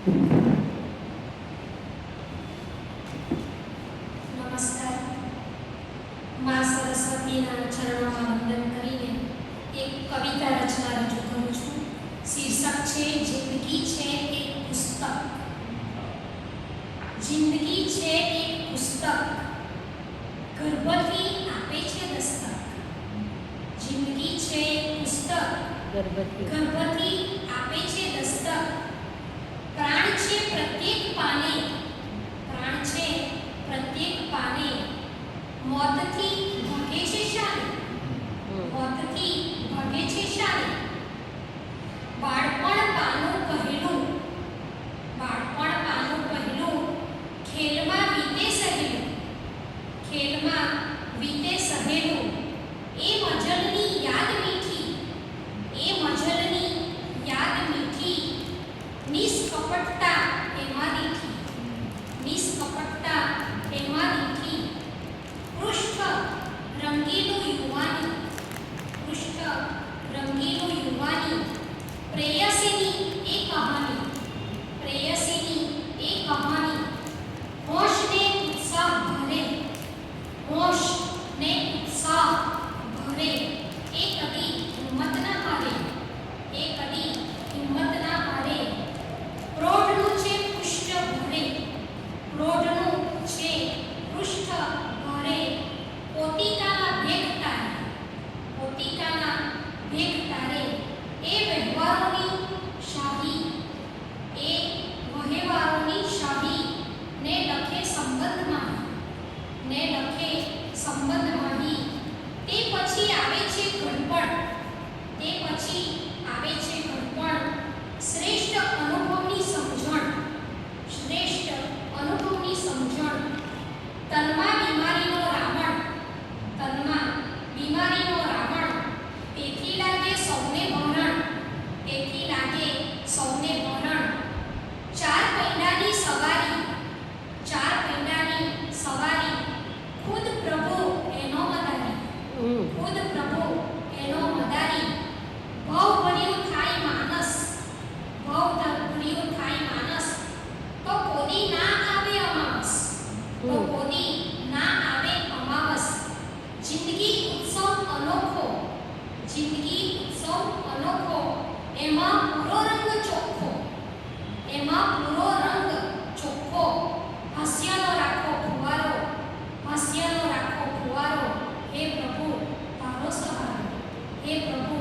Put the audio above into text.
નમસ્કાર. મા સરસ્વતીના ચરણોમાં વંદન કરીને એક કવિતા રચના રજૂ કરું છું. શીર્ષક છે જિંદગી છે એક પુસ્તક. જિંદગી છે એક પુસ્તક, ગર્ભથી આપે છે દસ્તક. જિંદગી છે એક પુસ્તક, ગર્ભથી આપે છે દસ્તક. પ્રાણ છે પ્રત્યેક પાને, પ્રાણ છે પ્રત્યેક પાને. મોતથી ભાગે છે શાને, મોતથી ભાગે છે શાને. બાળપણ પાનું પહેલું, બાળપણ પાનું પહેલું. ખેલમાં વીતે સહેલું, ખેલમાં વીતે સહેલું. એ મજલની યાદ મીઠી, એ મજલની યાદ મીઠી. નિષ્કપટતા એમાં દીઠી, નિષ્કપટતા એમાં દીઠી. પૃષ્ઠ રંગીલું યુવાની, પૃષ્ઠ રંગીલું યુવાની. પ્રેયસીની એ કહાની, પ્રેયસીની એ કહાની. હોશને ઉત્સાહ ભરે, હોશને ઉત્સાહ ભરે. એ કદી હિંમત ના હારે, એ કદી હિંમત ના હારે. પ્રૌઢનું છે પૃષ્ઠ ભરે, પ્રૌઢનું છે પૃષ્ઠ ભરે. પોતિકાના ભેગ તારે, પોતિકાના ભેગ તારે. એ વહેવારોની શાહી, એ વહેવારોની શાહી. ને લખે સંબંધમાં, ને લખે સંબંધમાં. તે પછી આવે છે ઘડપણ, તે પછી આવે છે ઘડપણ. શ્રેષ્ઠ અનુભવની સમજણ, શ્રેષ્ઠ અનુભવની સમજણ. તનમાં બીમારીનો રાવણ, તનમાં બીમારીનો રાવણ. તેથી લાગે સૌને ભરણ, તેથી લાગે સૌને ભરણ. ચાર પૈડાની સવારી, ચાર પૈડાની સવારી. ખુદ પ્રભુ એનો મદારી, ખુદ પ્રભુ એનો મદારી. ભવ ભર્યું થાય માનસ, ભવ ભર્યું થાય માનસ. તો કોદી ના આવે અમાવસ, તો કોદી ના આવે અમાવસ. જિંદગી ઉત્સવ અનોખો, જિંદગી ઉત્સવ અનોખો. એમાં પૂરો રંગ ચોખ્ખો, એમાં પૂરો રંગ ચોખ્ખો. હાસ્યનો રાખો ફુવારો, હાસ્યનો રાખો ફુવારો. હે પ્રભુ તારો સહારો, હે પ્રભુ